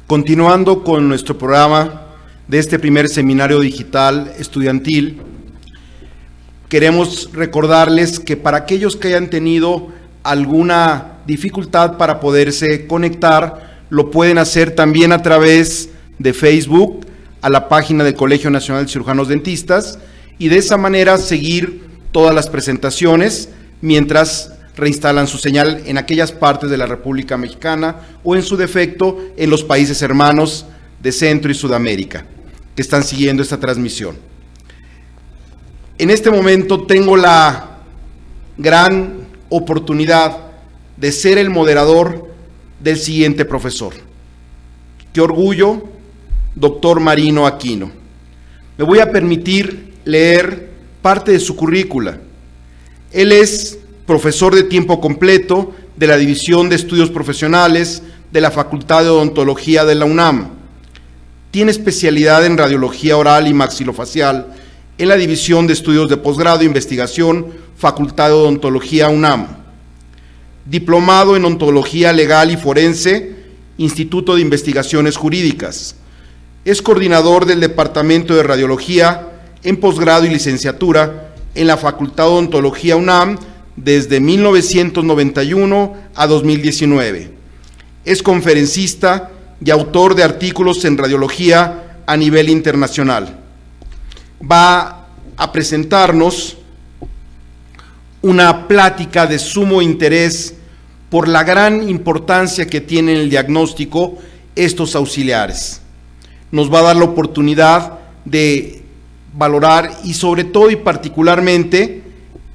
Continuando con nuestro programa de este primer seminario digital estudiantil, queremos recordarles que para aquellos que hayan tenido alguna dificultad para poderse conectar, lo pueden hacer también a través de Facebook, a la página del Colegio Nacional de Cirujanos Dentistas, y de esa manera seguir todas las presentaciones mientras reinstalan su señal en aquellas partes de la República Mexicana o en su defecto en los países hermanos de Centro y Sudamérica que están siguiendo esta transmisión. En este momento tengo la gran oportunidad de ser el moderador del siguiente profesor. Qué orgullo, doctor Marino Aquino. Me voy a permitir leer parte de su currícula. Él es profesor de tiempo completo de la División de Estudios Profesionales de la Facultad de Odontología de la UNAM. Tiene especialidad en radiología oral y maxilofacial en la División de Estudios de Posgrado e Investigación, Facultad de Odontología UNAM. Diplomado en Ontología Legal y Forense, Instituto de Investigaciones Jurídicas. Es coordinador del Departamento de Radiología en posgrado y licenciatura en la Facultad de Odontología UNAM desde 1991 a 2019. Es conferencista y autor de artículos en radiología a nivel internacional. Va a presentarnos una plática de sumo interés por la gran importancia que tiene en el diagnóstico estos auxiliares. Nos va a dar la oportunidad de valorar y sobre todo y particularmente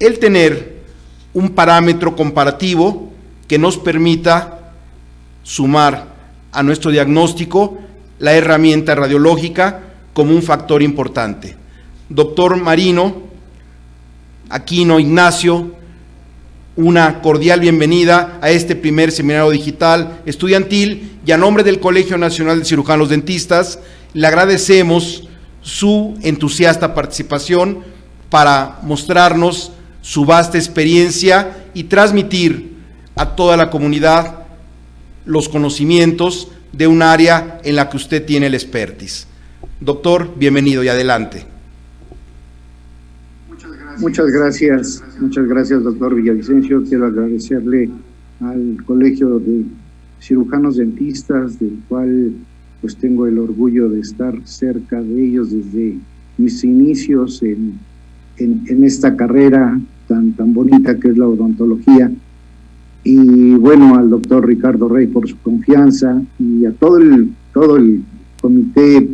el tener un parámetro comparativo que nos permita sumar a nuestro diagnóstico la herramienta radiológica como un factor importante. Doctor Marino Aquino Ignacio, una cordial bienvenida a este primer seminario digital estudiantil y a nombre del Colegio Nacional de Cirujanos Dentistas le agradecemos su entusiasta participación para mostrarnos su vasta experiencia y transmitir a toda la comunidad los conocimientos de un área en la que usted tiene el expertise. Doctor, bienvenido y adelante. Muchas gracias, doctor Villavicencio. Quiero agradecerle al Colegio de Cirujanos Dentistas, del cual pues tengo el orgullo de estar cerca de ellos desde mis inicios en esta carrera tan bonita que es la odontología, y bueno, al doctor Ricardo Rey por su confianza y a todo el comité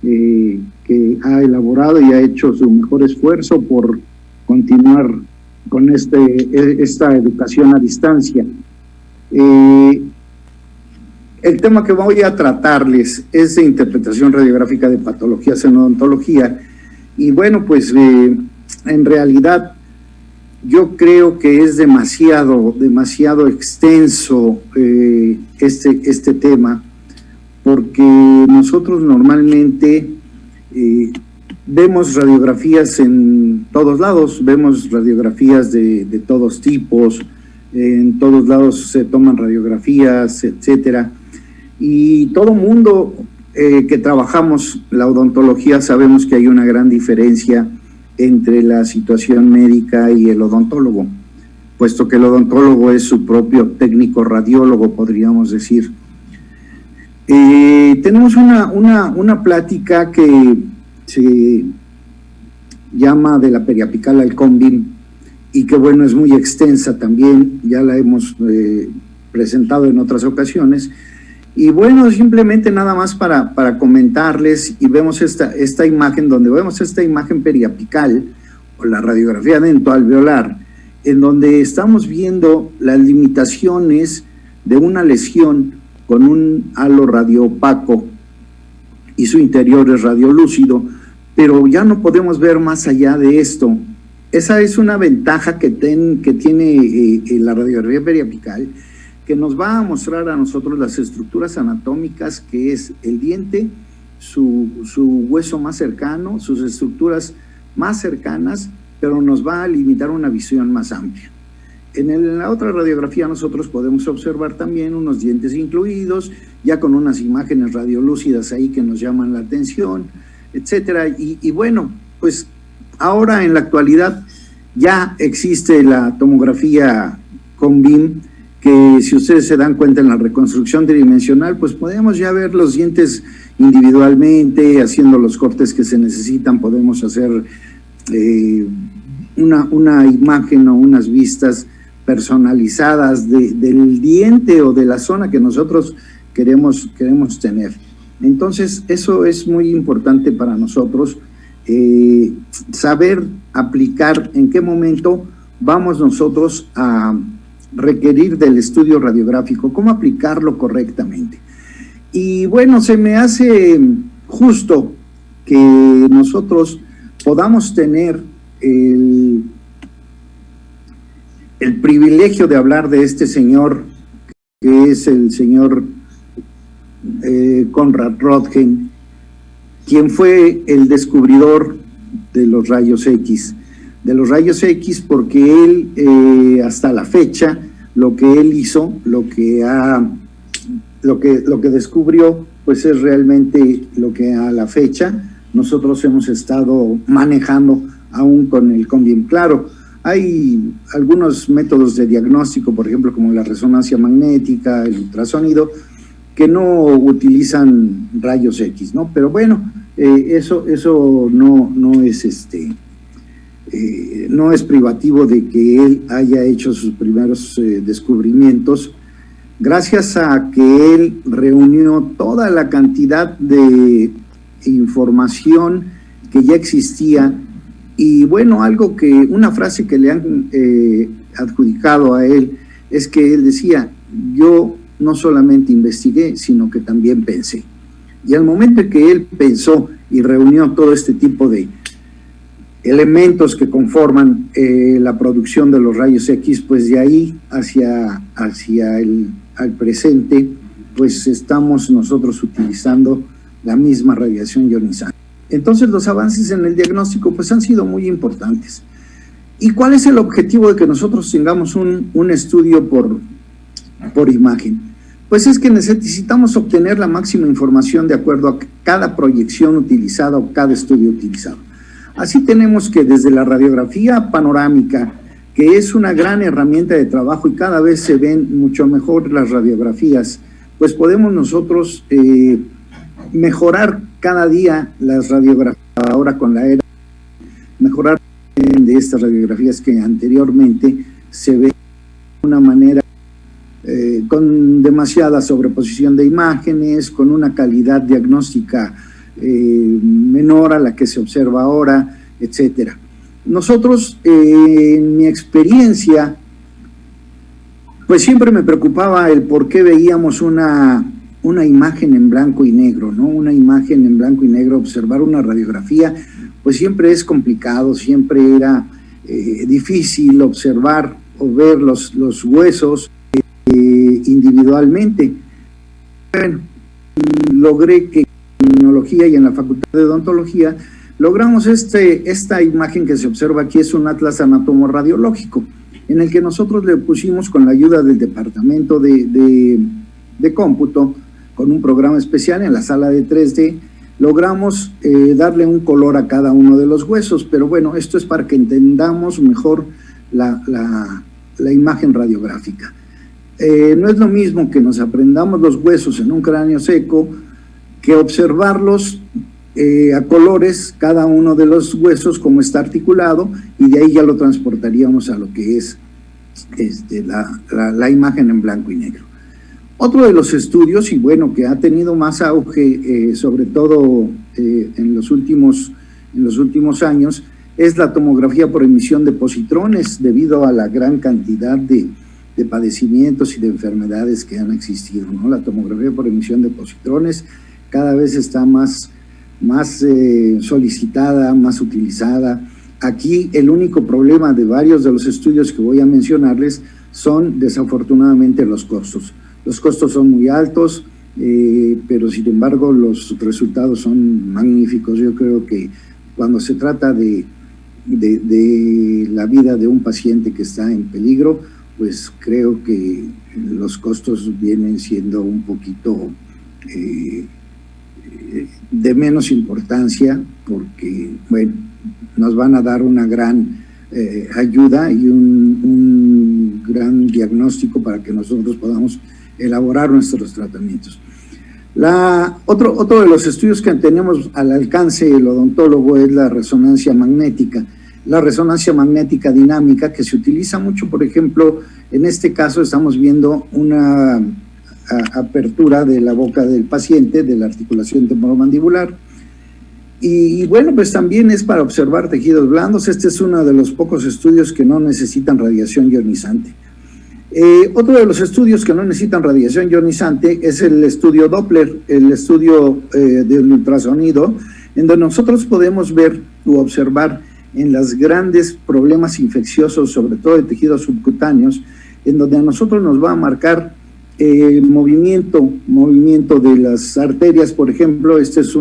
que ha elaborado y ha hecho su mejor esfuerzo por continuar con esta educación a distancia. El tema que voy a tratarles es de interpretación radiográfica de patologías en odontología, y bueno, pues en realidad yo creo que es demasiado extenso este tema, porque nosotros normalmente vemos radiografías en todos lados, vemos radiografías de todos tipos, en todos lados se toman radiografías, etcétera, y todo mundo que trabajamos la odontología sabemos que hay una gran diferencia entre la situación médica y el odontólogo, puesto que el odontólogo es su propio técnico radiólogo, podríamos decir. Tenemos una plática que se llama de la periapical al cóndil y que bueno, es muy extensa también, ya la hemos presentado en otras ocasiones, y bueno, simplemente nada más para comentarles, y vemos esta imagen, donde vemos esta imagen periapical o la radiografía dentoalveolar, en donde estamos viendo las limitaciones de una lesión con un halo radioopaco y su interior es radiolúcido, pero ya no podemos ver más allá de esto. Esa es una ventaja que tiene la radiografía periapical, que nos va a mostrar a nosotros las estructuras anatómicas, que es el diente, su hueso más cercano, sus estructuras más cercanas, pero nos va a limitar una visión más amplia. En la otra radiografía nosotros podemos observar también unos dientes incluidos, ya con unas imágenes radiolúcidas ahí que nos llaman la atención, etcétera. Y bueno, pues ahora en la actualidad ya existe la tomografía con BIM, que si ustedes se dan cuenta en la reconstrucción tridimensional, pues podemos ya ver los dientes individualmente, haciendo los cortes que se necesitan, podemos hacer una imagen o unas vistas personalizadas del diente o de la zona que nosotros queremos tener. Entonces, eso es muy importante para nosotros, saber aplicar en qué momento vamos nosotros a requerir del estudio radiográfico, cómo aplicarlo correctamente. Y bueno, se me hace justo que nosotros podamos tener el privilegio de hablar de este señor, que es el señor Konrad Röntgen, quien fue el descubridor de los rayos X. De los rayos X, porque él, hasta la fecha, lo que él hizo, lo que descubrió, pues es realmente lo que a la fecha nosotros hemos estado manejando aún con el CONBIEM. Claro, hay algunos métodos de diagnóstico, por ejemplo, como la resonancia magnética, el ultrasonido, que no utilizan rayos X, ¿no? Pero bueno, eso no es privativo de que él haya hecho sus primeros descubrimientos, gracias a que él reunió toda la cantidad de información que ya existía. Y bueno, una frase que le han adjudicado a él es que él decía: yo no solamente investigué, sino que también pensé. Y al momento en que él pensó y reunió todo este tipo de elementos que conforman la producción de los rayos X, pues de ahí hacia el presente, pues estamos nosotros utilizando la misma radiación ionizante. Entonces los avances en el diagnóstico pues han sido muy importantes. ¿Y cuál es el objetivo de que nosotros tengamos un estudio por imagen? Pues es que necesitamos obtener la máxima información de acuerdo a cada proyección utilizada o cada estudio utilizado. Así tenemos que desde la radiografía panorámica, que es una gran herramienta de trabajo y cada vez se ven mucho mejor las radiografías, pues podemos nosotros mejorar cada día las radiografías ahora con la era, mejorar de estas radiografías que anteriormente se ve de una manera con demasiada sobreposición de imágenes, con una calidad diagnóstica menor a la que se observa ahora, etcétera. Nosotros, en mi experiencia, pues siempre me preocupaba el por qué veíamos una imagen en blanco y negro, ¿no? Una imagen en blanco y negro, observar una radiografía, pues siempre es complicado, siempre era difícil observar o ver los huesos individualmente. Bueno, logré que en tecnología y en la Facultad de Odontología logramos esta imagen que se observa aquí, es un atlas anatomoradiológico, en el que nosotros le pusimos, con la ayuda del departamento de cómputo, con un programa especial en la sala de 3D, logramos darle un color a cada uno de los huesos. Pero bueno, esto es para que entendamos mejor la imagen radiográfica. No es lo mismo que nos aprendamos los huesos en un cráneo seco que observarlos a colores, cada uno de los huesos, cómo está articulado, y de ahí ya lo transportaríamos a lo que es la imagen en blanco y negro. Otro de los estudios, y bueno, que ha tenido más auge, sobre todo en los últimos años, es la tomografía por emisión de positrones, debido a la gran cantidad de padecimientos y de enfermedades que han existido, ¿no? La tomografía por emisión de positrones cada vez está más solicitada, más utilizada. Aquí el único problema de varios de los estudios que voy a mencionarles son desafortunadamente los costos. Los costos son muy altos, pero sin embargo los resultados son magníficos. Yo creo que cuando se trata de la vida de un paciente que está en peligro, pues creo que los costos vienen siendo un poquito de menos importancia, porque, bueno, nos van a dar una gran ayuda y un gran diagnóstico para que nosotros podamos elaborar nuestros tratamientos. Otro de los estudios que tenemos al alcance del odontólogo es la resonancia magnética. La resonancia magnética dinámica, que se utiliza mucho, por ejemplo, en este caso estamos viendo una apertura de la boca del paciente, de la articulación temporomandibular. Y bueno, pues también es para observar tejidos blandos. Este es uno de los pocos estudios que no necesitan radiación ionizante. Otro de los estudios que no necesitan radiación ionizante es el estudio Doppler, el estudio del ultrasonido, en donde nosotros podemos ver u observar en los grandes problemas infecciosos, sobre todo de tejidos subcutáneos, en donde a nosotros nos va a marcar movimiento de las arterias. Por ejemplo, esta es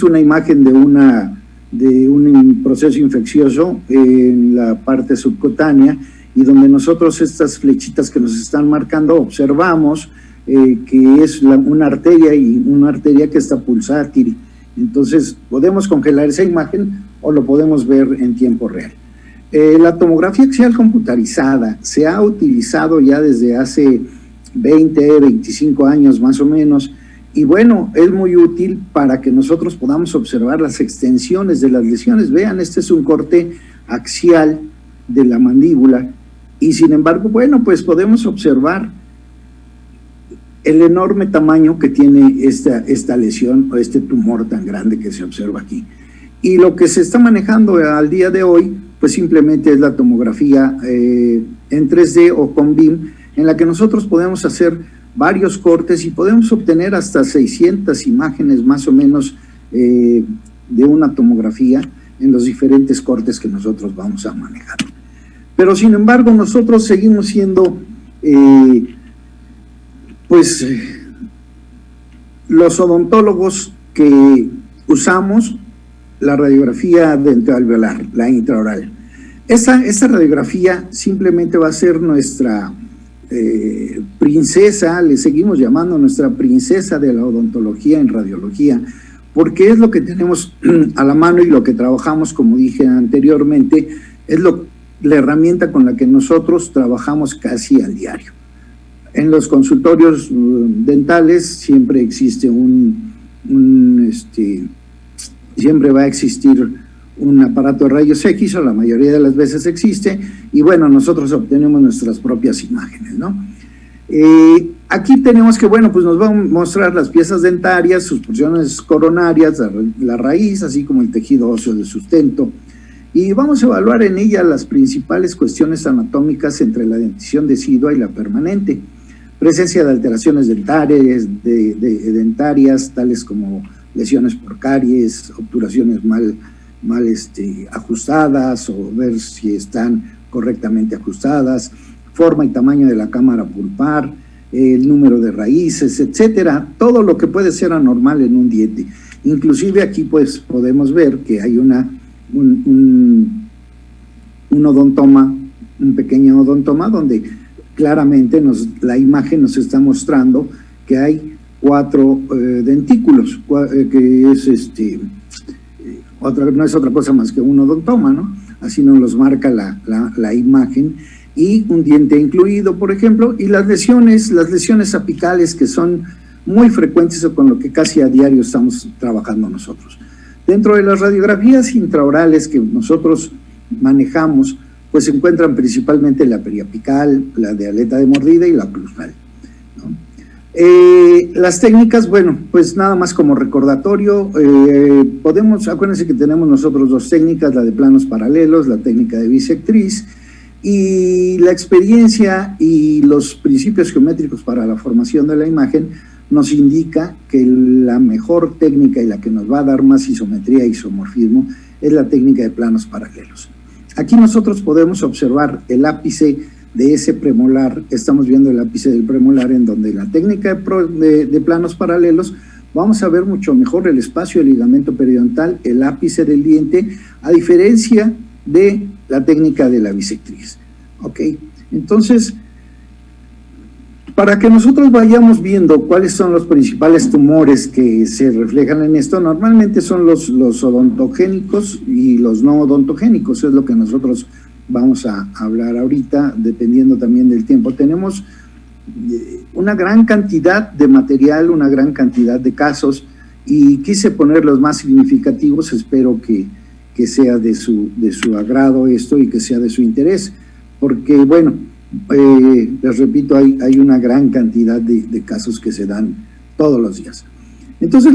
una imagen de un proceso infeccioso en la parte subcutánea, y donde nosotros estas flechitas que nos están marcando observamos que es una arteria que está pulsátil. Entonces podemos congelar esa imagen o lo podemos ver en tiempo real. La tomografía axial computarizada se ha utilizado ya desde hace 20, 25 años más o menos, y bueno, es muy útil para que nosotros podamos observar las extensiones de las lesiones. Vean, este es un corte axial de la mandíbula, y sin embargo, bueno, pues podemos observar el enorme tamaño que tiene esta lesión o este tumor tan grande que se observa aquí. Y lo que se está manejando al día de hoy, pues simplemente es la tomografía en 3D o con BIM, en la que nosotros podemos hacer varios cortes y podemos obtener hasta 600 imágenes más o menos de una tomografía en los diferentes cortes que nosotros vamos a manejar. Pero sin embargo, nosotros seguimos siendo los odontólogos que usamos la radiografía dentalveolar, la intraoral. Esa radiografía simplemente va a ser nuestra princesa, le seguimos llamando nuestra princesa de la odontología en radiología, porque es lo que tenemos a la mano y lo que trabajamos, como dije anteriormente, es la herramienta con la que nosotros trabajamos casi al diario. En los consultorios dentales siempre existe siempre va a existir un aparato de rayos X, o la mayoría de las veces existe, y bueno, nosotros obtenemos nuestras propias imágenes, ¿no? Aquí tenemos que, bueno, pues nos van a mostrar las piezas dentarias, sus porciones coronarias, la raíz, así como el tejido óseo de sustento, y vamos a evaluar en ella las principales cuestiones anatómicas entre la dentición decidua y la permanente, presencia de alteraciones dentarias, tales como lesiones por caries, obturaciones mal ajustadas, o ver si están correctamente ajustadas, forma y tamaño de la cámara pulpar, el número de raíces, etcétera, todo lo que puede ser anormal en un diente. Inclusive aquí pues podemos ver que hay un odontoma, un pequeño odontoma, donde claramente la imagen nos está mostrando que hay 4 dentículos, que es no es otra cosa más que un odontoma, ¿no? Así nos los marca la imagen, y un diente incluido, por ejemplo, y las lesiones apicales, que son muy frecuentes o con lo que casi a diario estamos trabajando nosotros. Dentro de las radiografías intraorales que nosotros manejamos, pues se encuentran principalmente la periapical, la de aleta de mordida y la oclusal, ¿no? Las técnicas, bueno, pues nada más como recordatorio, acuérdense que tenemos nosotros 2 técnicas, la de planos paralelos, la técnica de bisectriz, y la experiencia y los principios geométricos para la formación de la imagen nos indica que la mejor técnica y la que nos va a dar más isometría e isomorfismo es la técnica de planos paralelos. Aquí nosotros podemos observar el ápice de ese premolar, estamos viendo el ápice del premolar, en donde la técnica de planos paralelos vamos a ver mucho mejor el espacio del ligamento periodontal, el ápice del diente, a diferencia de la técnica de la bisectriz. Ok, entonces, para que nosotros vayamos viendo cuáles son los principales tumores que se reflejan en esto, normalmente son los odontogénicos y los no odontogénicos, es lo que nosotros vamos a hablar ahorita, dependiendo también del tiempo. Tenemos una gran cantidad de material, una gran cantidad de casos, y quise poner los más significativos. Espero que sea de su agrado esto y que sea de su interés, porque, bueno, les repito, hay una gran cantidad de casos que se dan todos los días. Entonces,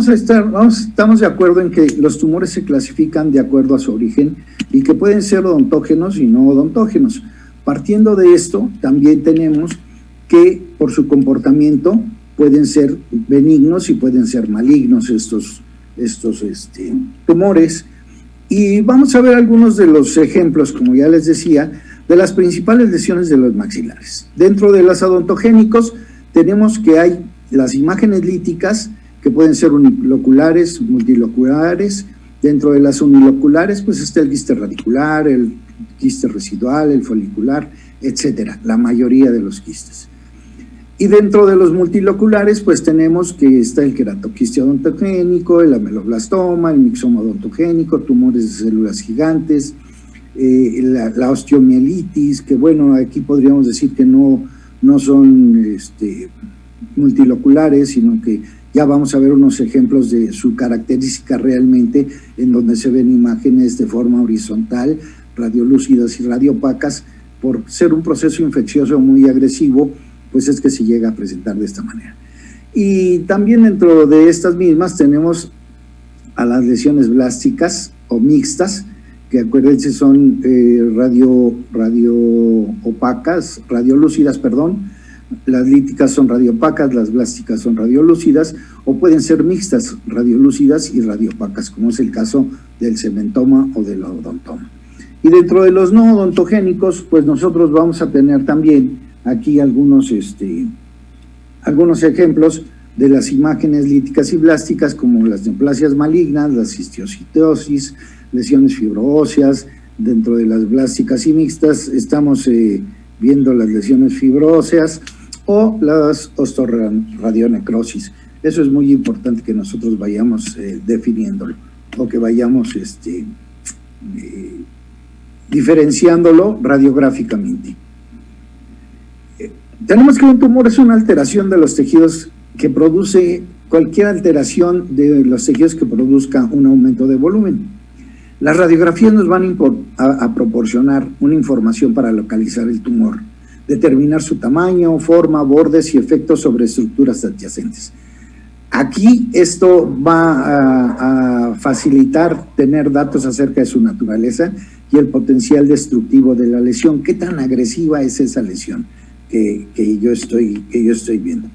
estamos de acuerdo en que los tumores se clasifican de acuerdo a su origen y que pueden ser odontógenos y no odontógenos. Partiendo de esto, también tenemos que por su comportamiento pueden ser benignos y pueden ser malignos estos tumores. Y vamos a ver algunos de los ejemplos, como ya les decía, de las principales lesiones de los maxilares. Dentro de los odontogénicos tenemos que hay las imágenes líticas, que pueden ser uniloculares, multiloculares. Dentro de las uniloculares, pues está el quiste radicular, el quiste residual, el folicular, etcétera, la mayoría de los quistes. Y dentro de los multiloculares, pues tenemos que está el queratoquiste odontogénico, el ameloblastoma, el mixoma odontogénico, tumores de células gigantes, la osteomielitis, que bueno, aquí podríamos decir que no son multiloculares, sino que ya vamos a ver unos ejemplos de su característica realmente, en donde se ven imágenes de forma horizontal, radiolúcidas y radiopacas. Por ser un proceso infeccioso muy agresivo, pues es que se llega a presentar de esta manera. Y también dentro de estas mismas tenemos a las lesiones blásticas o mixtas, que acuérdense son radiolúcidas, perdón. Las líticas son radiopacas, las blásticas son radiolúcidas, o pueden ser mixtas, radiolúcidas y radiopacas, como es el caso del cementoma o del odontoma. Y dentro de los no odontogénicos, pues nosotros vamos a tener también aquí algunos ejemplos de las imágenes líticas y blásticas, como las neoplasias malignas, las histiocitosis, lesiones fibroóseas. Dentro de las blásticas y mixtas estamos viendo las lesiones fibroóseas o las osteoradionecrosis. Eso es muy importante que nosotros vayamos definiéndolo, o que vayamos diferenciándolo radiográficamente. Tenemos que un tumor es una alteración de los tejidos que produce cualquier alteración de los tejidos que produzca un aumento de volumen. Las radiografías nos van a proporcionar una información para localizar el tumor, determinar su tamaño, forma, bordes y efectos sobre estructuras adyacentes. Aquí esto va a facilitar tener datos acerca de su naturaleza y el potencial destructivo de la lesión. ¿Qué tan agresiva es esa lesión que yo estoy viendo?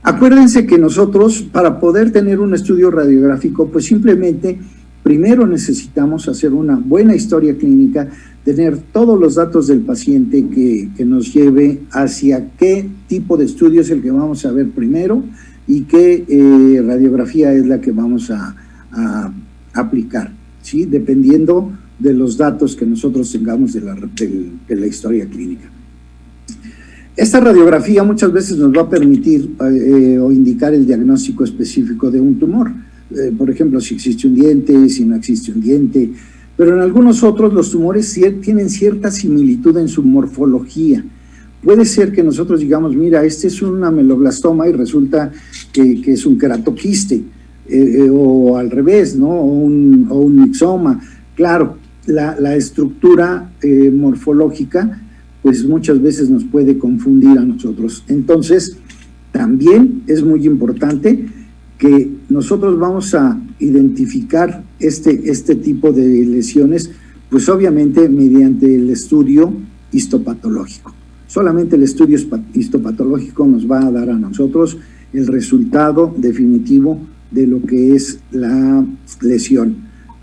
Acuérdense que nosotros, para poder tener un estudio radiográfico, pues simplemente primero necesitamos hacer una buena historia clínica, tener todos los datos del paciente que nos lleve hacia qué tipo de estudio es el que vamos a ver primero y qué radiografía es la que vamos a aplicar, ¿sí? Dependiendo de los datos que nosotros tengamos de la historia clínica. Esta radiografía muchas veces nos va a permitir o indicar el diagnóstico específico de un tumor. Por ejemplo, si existe un diente, si no existe un diente, pero en algunos otros los tumores tienen cierta similitud en su morfología. Puede ser que nosotros digamos, mira, este es un ameloblastoma y resulta que es un queratoquiste, o al revés, ¿no? O un mixoma. Claro, la estructura morfológica, pues muchas veces nos puede confundir a nosotros. Entonces, también es muy importante que nosotros vamos a identificar este tipo de lesiones, pues obviamente mediante el estudio histopatológico. Solamente el estudio histopatológico nos va a dar a nosotros el resultado definitivo de lo que es la lesión,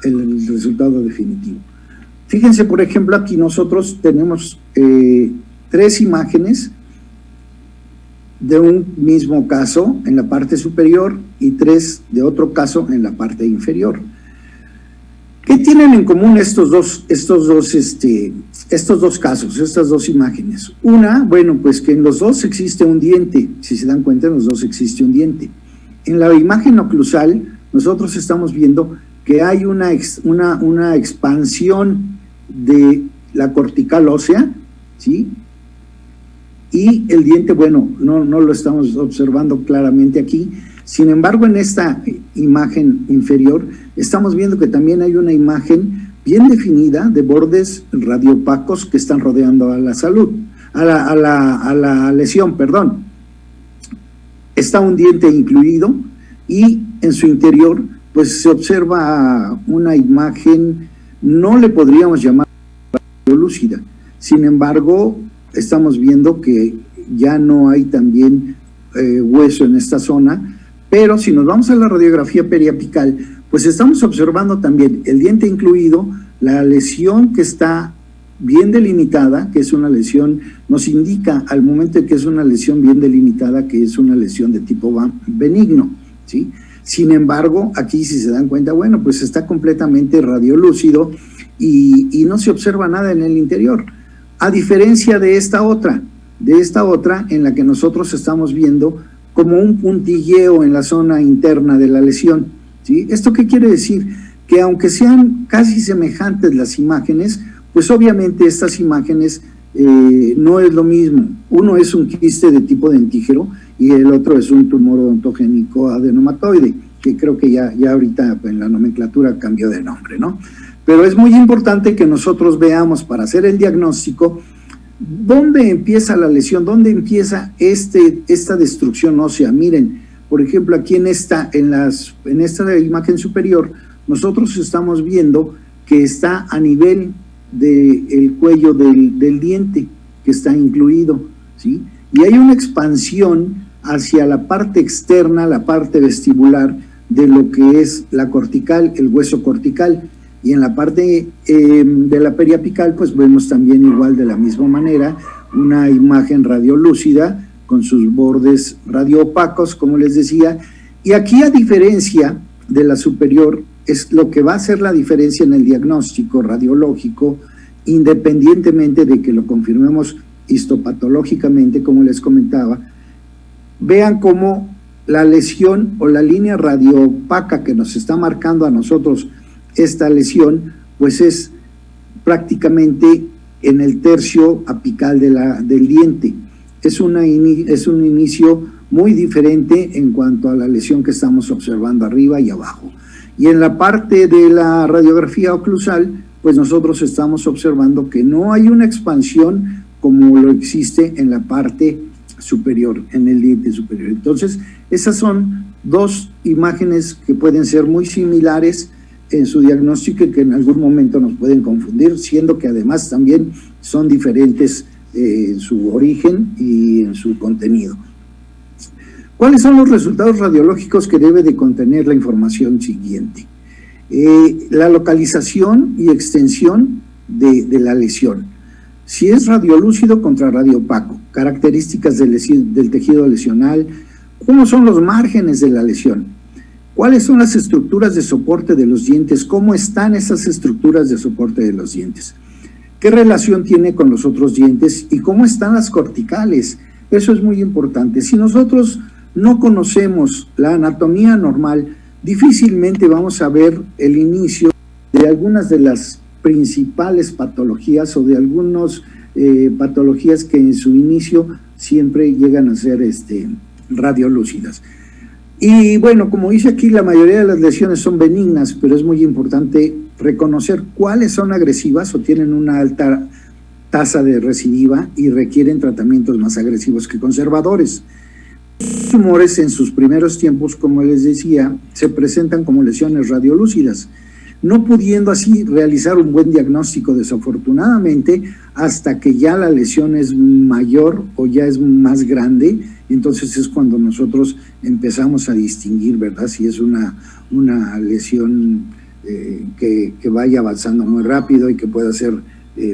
el resultado definitivo. Fíjense, por ejemplo, aquí nosotros tenemos 3 imágenes de un mismo caso en la parte superior y 3 de otro caso en la parte inferior. ¿Qué ¿Qué tienen en común estos dos casos, estas dos imágenes? Una, bueno, pues que en los dos existe un diente, si se dan cuenta, en los dos existe un diente. En la imagen oclusal, nosotros estamos viendo que hay una expansión de la cortical ósea, ¿sí? Y el diente, bueno, no lo estamos observando claramente aquí. Sin embargo, en esta imagen inferior, estamos viendo que también hay una imagen bien definida de bordes radioopacos que están rodeando a la a la lesión, perdón. Está un diente incluido y en su interior, pues se observa una imagen, no le podríamos llamar lúcida. Sin embargo, estamos viendo que ya no hay también hueso en esta zona, pero si nos vamos a la radiografía periapical, pues estamos observando también el diente incluido, la lesión que está bien delimitada, que es una lesión, nos indica al momento de que es una lesión bien delimitada, que es una lesión de tipo benigno, ¿sí? Sin embargo, aquí si se dan cuenta, bueno, pues está completamente radiolúcido y no se observa nada en el interior, a diferencia de esta otra en la que nosotros estamos viendo como un puntilleo en la zona interna de la lesión, ¿sí? ¿Esto qué quiere decir? Que aunque sean casi semejantes las imágenes, pues obviamente estas imágenes no es lo mismo. Uno es un quiste de tipo dentígero y el otro es un tumor odontogénico adenomatoide, que creo que ya ahorita en la nomenclatura cambió de nombre, ¿no? Pero es muy importante que nosotros veamos para hacer el diagnóstico dónde empieza la lesión, dónde empieza esta destrucción ósea. Miren, por ejemplo, aquí en esta imagen superior, nosotros estamos viendo que está a nivel del cuello del diente, que está incluido, ¿sí? Y hay una expansión hacia la parte externa, la parte vestibular de lo que es la cortical, el hueso cortical. Y en la parte de la periapical, pues vemos también igual de la misma manera una imagen radiolúcida con sus bordes radioopacos, como les decía. Y aquí, a diferencia de la superior, es lo que va a hacer la diferencia en el diagnóstico radiológico, independientemente de que lo confirmemos histopatológicamente, como les comentaba. Vean cómo la lesión o la línea radioopaca que nos está marcando a nosotros esta lesión, pues es prácticamente en el tercio apical del diente. Es un inicio muy diferente en cuanto a la lesión que estamos observando arriba y abajo. Y en la parte de la radiografía oclusal, pues nosotros estamos observando que no hay una expansión como lo existe en la parte superior, en el diente superior. Entonces, esas son dos imágenes que pueden ser muy similares en su diagnóstico y que en algún momento nos pueden confundir, siendo que además también son diferentes en su origen y en su contenido. ¿Cuáles son los resultados radiológicos que debe de contener la información siguiente? La localización y extensión de la lesión. Si es radiolúcido contra radioopaco, características del tejido lesional, cómo son los márgenes de la lesión, cuáles son las estructuras de soporte de los dientes, cómo están esas estructuras de soporte de los dientes, qué relación tiene con los otros dientes y cómo están las corticales. Eso es muy importante. Si nosotros no conocemos la anatomía normal, difícilmente vamos a ver el inicio de algunas de las principales patologías o de algunas patologías que en su inicio siempre llegan a ser radiolúcidas. Y bueno, como dice aquí, la mayoría de las lesiones son benignas, pero es muy importante reconocer cuáles son agresivas o tienen una alta tasa de recidiva y requieren tratamientos más agresivos que conservadores. Los tumores en sus primeros tiempos, como les decía, se presentan como lesiones radiolúcidas, no pudiendo así realizar un buen diagnóstico desafortunadamente hasta que ya la lesión es mayor o ya es más grande. Entonces es cuando nosotros empezamos a distinguir, ¿verdad?, si es una lesión que vaya avanzando muy rápido y que pueda ser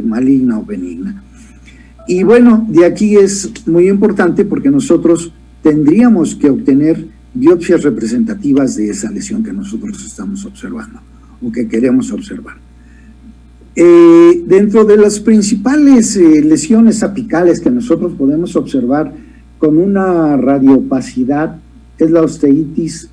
maligna o benigna. Y bueno, de aquí es muy importante porque nosotros tendríamos que obtener biopsias representativas de esa lesión que nosotros estamos observando. o que queremos observar. Dentro de las principales lesiones apicales que nosotros podemos observar con una radioopacidad es la osteitis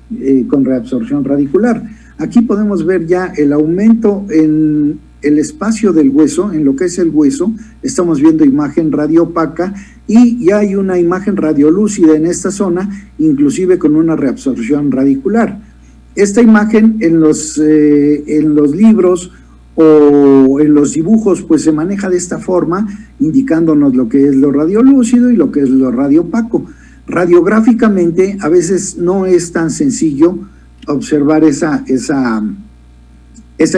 con reabsorción radicular. Aquí podemos ver ya el aumento en el espacio del hueso, en lo que es el hueso. Estamos viendo imagen radioopaca y ya hay una imagen radiolúcida en esta zona, inclusive con una reabsorción radicular. Esta imagen en los libros o en los dibujos pues se maneja de esta forma, indicándonos lo que es lo radiolúcido y lo que es lo radioopaco. Radiográficamente a veces no es tan sencillo observar esa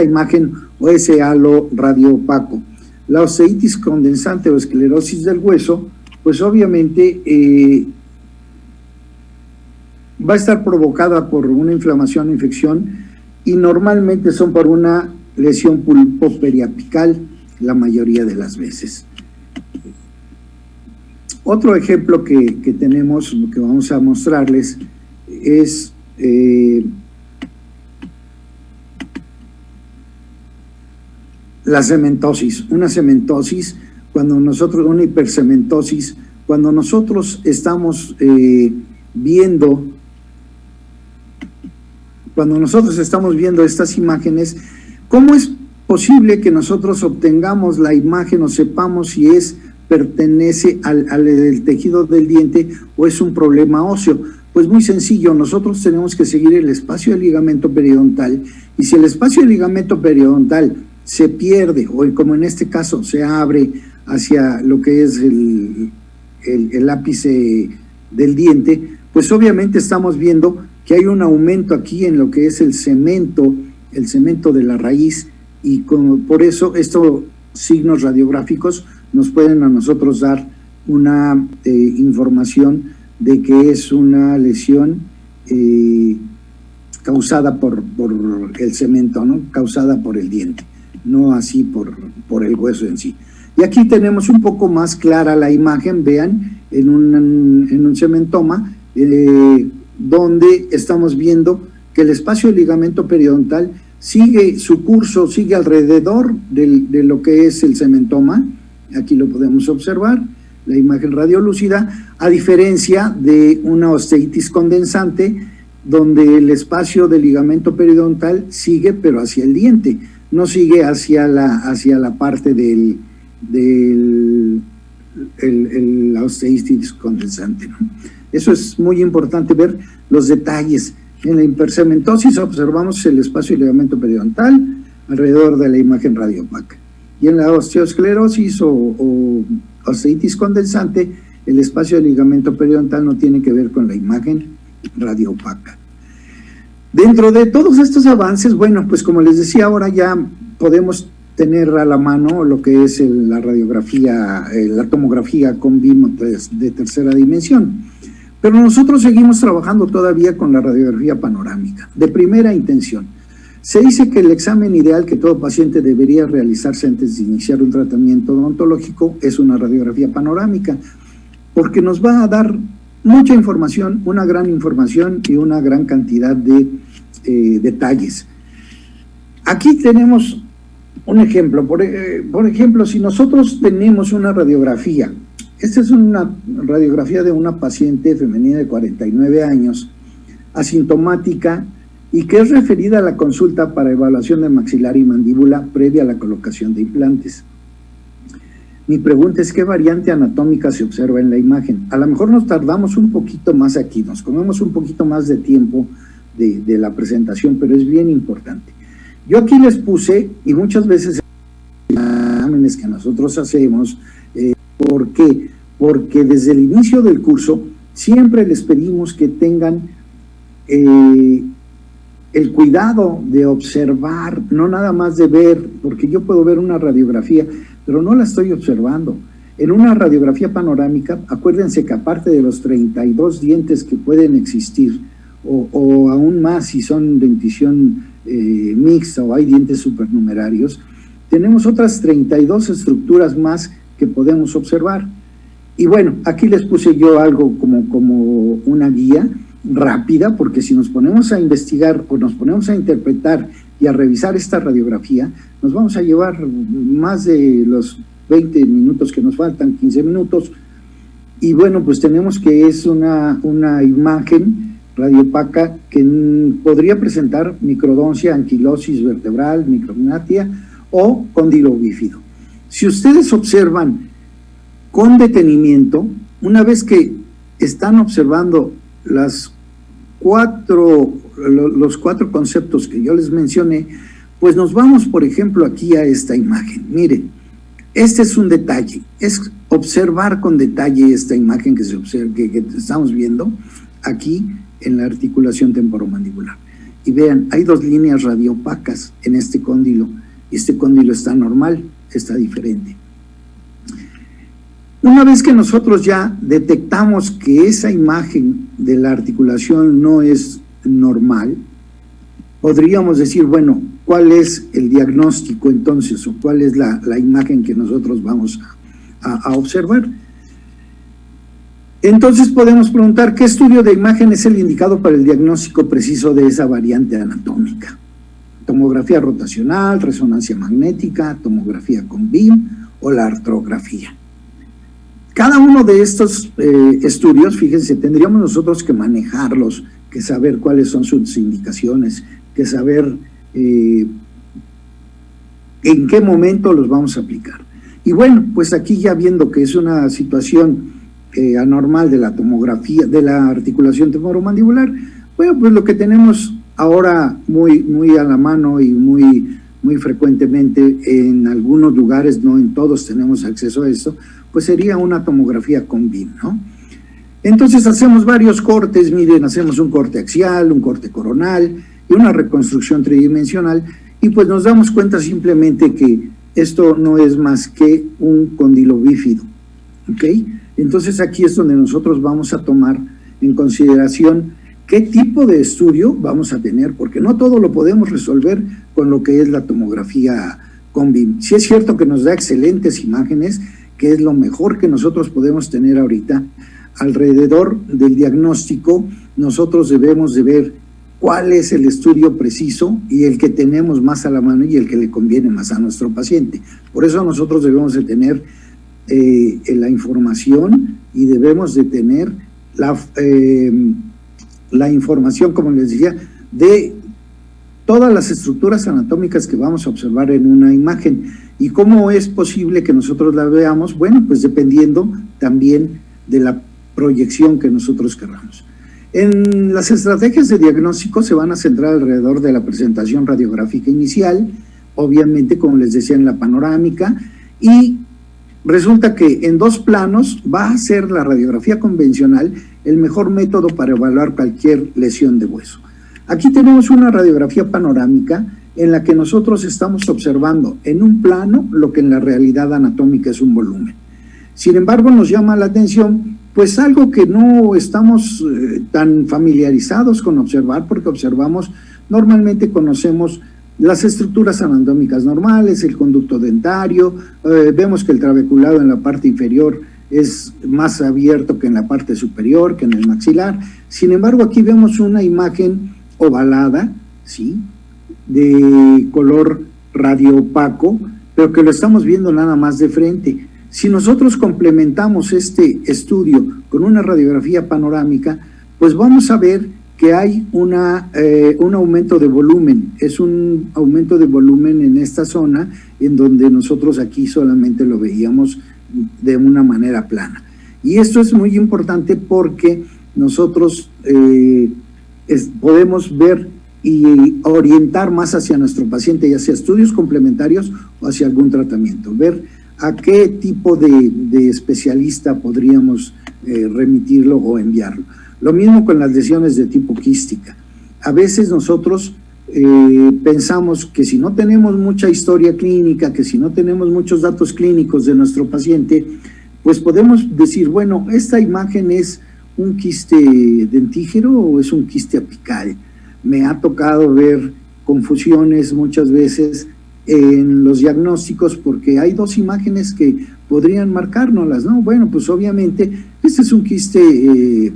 imagen o ese halo radioopaco. La osteitis condensante o esclerosis del hueso, pues obviamente va a estar provocada por una inflamación o infección y normalmente son por una lesión pulpoperiapical la mayoría de las veces. Otro ejemplo que tenemos, que vamos a mostrarles, es la cementosis. Una cementosis, una hipercementosis, cuando nosotros estamos viendo estas imágenes, ¿cómo es posible que nosotros obtengamos la imagen o sepamos si pertenece al tejido del diente o es un problema óseo? Pues muy sencillo, nosotros tenemos que seguir el espacio del ligamento periodontal, y si el espacio del ligamento periodontal se pierde, o como en este caso se abre hacia lo que es el ápice del diente, pues obviamente estamos viendo que hay un aumento aquí en lo que es el cemento de la raíz, y por eso estos signos radiográficos nos pueden a nosotros dar una información de que es una lesión causada por el cemento, ¿no? Causada por el diente, no así por el hueso en sí. Y aquí tenemos un poco más clara la imagen, vean, en un cementoma, donde estamos viendo que el espacio del ligamento periodontal sigue su curso, sigue alrededor de lo que es el cementoma. Aquí lo podemos observar, la imagen radiolúcida, a diferencia de una osteitis condensante, donde el espacio del ligamento periodontal sigue, pero hacia el diente, no sigue hacia la parte la osteitis condensante, ¿no? Eso es muy importante ver los detalles. En la hipercementosis observamos el espacio del ligamento periodontal alrededor de la imagen radioopaca. Y en la osteosclerosis o osteitis condensante, el espacio del ligamento periodontal no tiene que ver con la imagen radioopaca. Dentro de todos estos avances, bueno, pues como les decía, ahora ya podemos tener a la mano lo que es la radiografía, la tomografía con BIM de tercera dimensión. Pero nosotros seguimos trabajando todavía con la radiografía panorámica, de primera intención. Se dice que el examen ideal que todo paciente debería realizarse antes de iniciar un tratamiento odontológico es una radiografía panorámica, porque nos va a dar mucha información, una gran información y una gran cantidad de detalles. Aquí tenemos un ejemplo. Por ejemplo, si nosotros tenemos una radiografía, esta es una radiografía de una paciente femenina de 49 años, asintomática, y que es referida a la consulta para evaluación de maxilar y mandíbula previa a la colocación de implantes. Mi pregunta es, ¿qué variante anatómica se observa en la imagen? A lo mejor nos tardamos un poquito más aquí, nos comemos un poquito más de tiempo de la presentación, pero es bien importante. Yo aquí les puse, y muchas veces en los exámenes que nosotros hacemos, ¿por qué? Porque desde el inicio del curso siempre les pedimos que tengan el cuidado de observar, no nada más de ver, porque yo puedo ver una radiografía, pero no la estoy observando. En una radiografía panorámica, acuérdense que aparte de los 32 dientes que pueden existir, o aún más si son dentición mixta o hay dientes supernumerarios, tenemos otras 32 estructuras más que podemos observar. Y bueno, aquí les puse yo algo como una guía rápida, porque si nos ponemos a investigar o nos ponemos a interpretar y a revisar esta radiografía, nos vamos a llevar más de los 20 minutos que nos faltan, 15 minutos, y bueno, pues tenemos que es una imagen radiopaca que podría presentar microdoncia, anquilosis vertebral, micrognatia o cóndilo bífido. Si ustedes observan con detenimiento, una vez que están observando los cuatro conceptos que yo les mencioné, pues nos vamos, por ejemplo, aquí a esta imagen. Miren, este es un detalle, es observar con detalle esta imagen que estamos viendo aquí en la articulación temporomandibular. Y vean, hay dos líneas radiopacas en este cóndilo. Este cóndilo está normal, está diferente. Una vez que nosotros ya detectamos que esa imagen de la articulación no es normal, podríamos decir, bueno, ¿cuál es el diagnóstico entonces? ¿O cuál es la imagen que nosotros vamos a observar? Entonces podemos preguntar, ¿qué estudio de imagen es el indicado para el diagnóstico preciso de esa variante anatómica? Tomografía rotacional, resonancia magnética, tomografía con BIM o la artrografía. Cada uno de estos estudios, fíjense, tendríamos nosotros que manejarlos, que saber cuáles son sus indicaciones, que saber en qué momento los vamos a aplicar. Y bueno, pues aquí ya viendo que es una situación anormal de la tomografía, de la articulación temporomandibular, bueno, pues lo que tenemos ahora muy a la mano y muy frecuentemente en algunos lugares, no en todos tenemos acceso a esto, pues sería una tomografía con BIM, ¿no? Entonces hacemos varios cortes, miren, hacemos un corte axial, un corte coronal y una reconstrucción tridimensional, y pues nos damos cuenta simplemente que esto no es más que un cóndilo bífido, ¿ok? Entonces aquí es donde nosotros vamos a tomar en consideración qué tipo de estudio vamos a tener, porque no todo lo podemos resolver con lo que es la tomografía con BIM. Sí es cierto que nos da excelentes imágenes, que es lo mejor que nosotros podemos tener ahorita. Alrededor del diagnóstico, nosotros debemos de ver cuál es el estudio preciso y el que tenemos más a la mano y el que le conviene más a nuestro paciente. Por eso nosotros debemos de tener la información y debemos de tener la información, como les decía, de todas las estructuras anatómicas que vamos a observar en una imagen. ¿Y cómo es posible que nosotros la veamos? Bueno, pues dependiendo también de la proyección que nosotros queramos. En las estrategias de diagnóstico se van a centrar alrededor de la presentación radiográfica inicial, obviamente, como les decía, en la panorámica, y resulta que en dos planos va a ser la radiografía convencional el mejor método para evaluar cualquier lesión de hueso. Aquí tenemos una radiografía panorámica en la que nosotros estamos observando en un plano lo que en la realidad anatómica es un volumen. Sin embargo, nos llama la atención pues algo que no estamos tan familiarizados con observar, porque normalmente conocemos las estructuras anatómicas normales, el conducto dentario, vemos que el trabeculado en la parte inferior es más abierto que en la parte superior, que en el maxilar. Sin embargo, aquí vemos una imagen ovalada, ¿sí?, de color radioopaco, pero que lo estamos viendo nada más de frente. Si nosotros complementamos este estudio con una radiografía panorámica, pues vamos a ver que hay un aumento de volumen, es un aumento de volumen en esta zona, en donde nosotros aquí solamente lo veíamos de una manera plana. Y esto es muy importante porque nosotros podemos ver y orientar más hacia nuestro paciente, ya sea estudios complementarios o hacia algún tratamiento, ver a qué tipo de especialista podríamos remitirlo o enviarlo. Lo mismo con las lesiones de tipo quística. A veces nosotros pensamos que si no tenemos mucha historia clínica, que si no tenemos muchos datos clínicos de nuestro paciente, pues podemos decir, bueno, esta imagen es un quiste dentígero o es un quiste apical. Me ha tocado ver confusiones muchas veces en los diagnósticos porque hay dos imágenes que podrían marcárnoslas, ¿no? Bueno, pues obviamente este es un quiste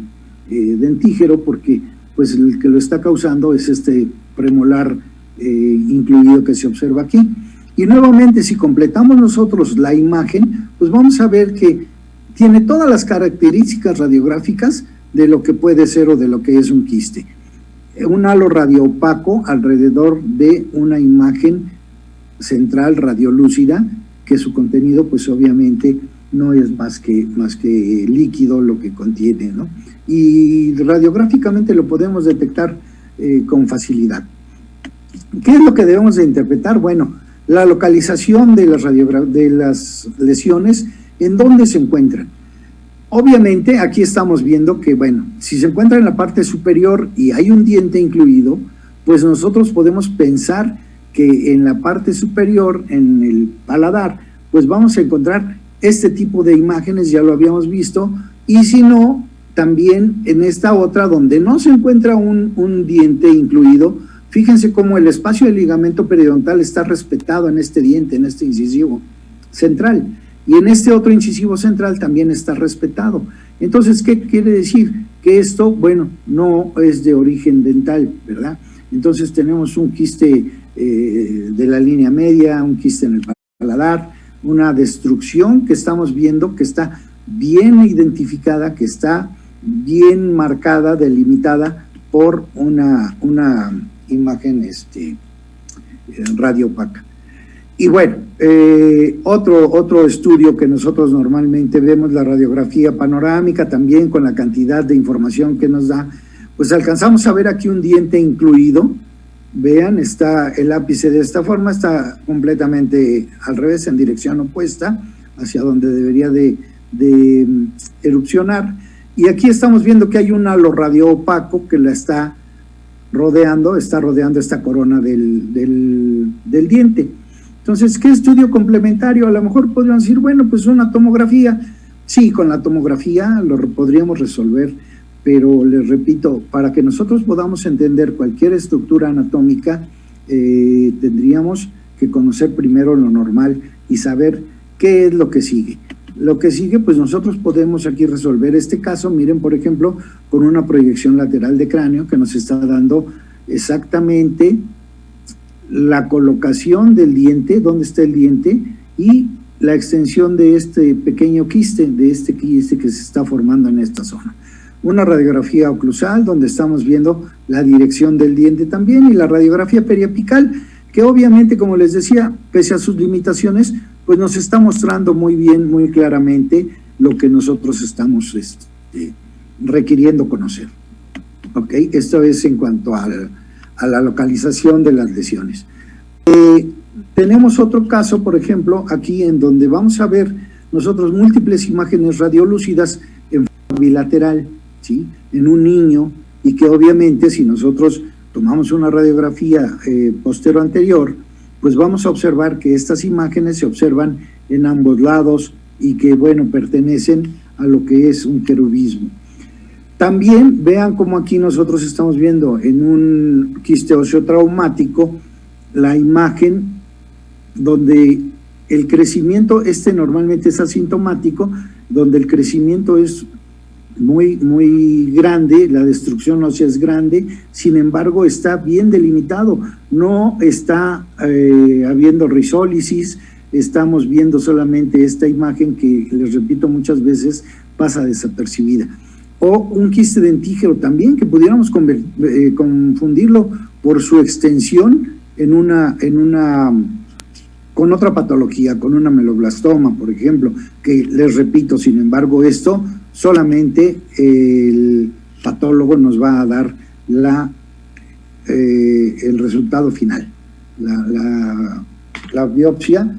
dentígero, porque pues el que lo está causando es este premolar incluido que se observa aquí. Y nuevamente, si completamos nosotros la imagen, pues vamos a ver que tiene todas las características radiográficas de lo que puede ser o de lo que es un quiste. Un halo radioopaco alrededor de una imagen central radiolúcida, que su contenido pues obviamente no es más que líquido lo que contiene, ¿no? Y radiográficamente lo podemos detectar con facilidad. ¿Qué es lo que debemos de interpretar? Bueno, la localización de las lesiones, ¿en dónde se encuentran? Obviamente aquí estamos viendo que, bueno, si se encuentra en la parte superior y hay un diente incluido, pues nosotros podemos pensar que en la parte superior, en el paladar, pues vamos a encontrar este tipo de imágenes, ya lo habíamos visto, y si no, también en esta otra donde no se encuentra un diente incluido, fíjense cómo el espacio del ligamento periodontal está respetado en este diente, en este incisivo central, y en este otro incisivo central también está respetado. Entonces, ¿qué quiere decir? Que esto, bueno, no es de origen dental, ¿verdad? Entonces tenemos un quiste de la línea media, un quiste en el paladar, una destrucción que estamos viendo que está bien identificada, que está bien marcada, delimitada por una imagen radioopaca. Y bueno, otro estudio que nosotros normalmente vemos, la radiografía panorámica, también con la cantidad de información que nos da, pues alcanzamos a ver aquí un diente incluido. Vean, está el ápice de esta forma, está completamente al revés, en dirección opuesta, hacia donde debería de erupcionar. Y aquí estamos viendo que hay un halo radioopaco que la está rodeando esta corona del diente. Entonces, ¿qué estudio complementario? A lo mejor podrían decir, bueno, pues una tomografía. Sí, con la tomografía lo podríamos resolver, pero les repito, para que nosotros podamos entender cualquier estructura anatómica, tendríamos que conocer primero lo normal y saber qué es lo que sigue. Lo que sigue, pues nosotros podemos aquí resolver este caso, miren, por ejemplo, con una proyección lateral de cráneo que nos está dando exactamente la colocación del diente, dónde está el diente, y la extensión de este pequeño quiste, de este quiste que se está formando en esta zona. Una radiografía oclusal donde estamos viendo la dirección del diente también, y la radiografía periapical, que obviamente, como les decía, pese a sus limitaciones, pues nos está mostrando muy bien, muy claramente lo que nosotros estamos requiriendo conocer. ¿Ok? Esto es en cuanto a la localización de las lesiones. Tenemos otro caso, por ejemplo, aquí en donde vamos a ver nosotros múltiples imágenes radiolúcidas en forma bilateral, ¿sí? En un niño, y que obviamente si nosotros tomamos una radiografía postero-anterior, pues vamos a observar que estas imágenes se observan en ambos lados y que, bueno, pertenecen a lo que es un querubismo. También vean cómo aquí nosotros estamos viendo en un quiste óseo traumático la imagen donde el crecimiento, normalmente es asintomático, donde el crecimiento es muy grande, la destrucción ósea es grande, sin embargo está bien delimitado, no está habiendo risólisis, estamos viendo solamente esta imagen que, les repito, muchas veces pasa desapercibida. O un quiste dentígero también, que pudiéramos confundirlo por su extensión con otra patología, con una meloblastoma, por ejemplo, que les repito, sin embargo, esto solamente el patólogo nos va a dar el resultado final. La biopsia,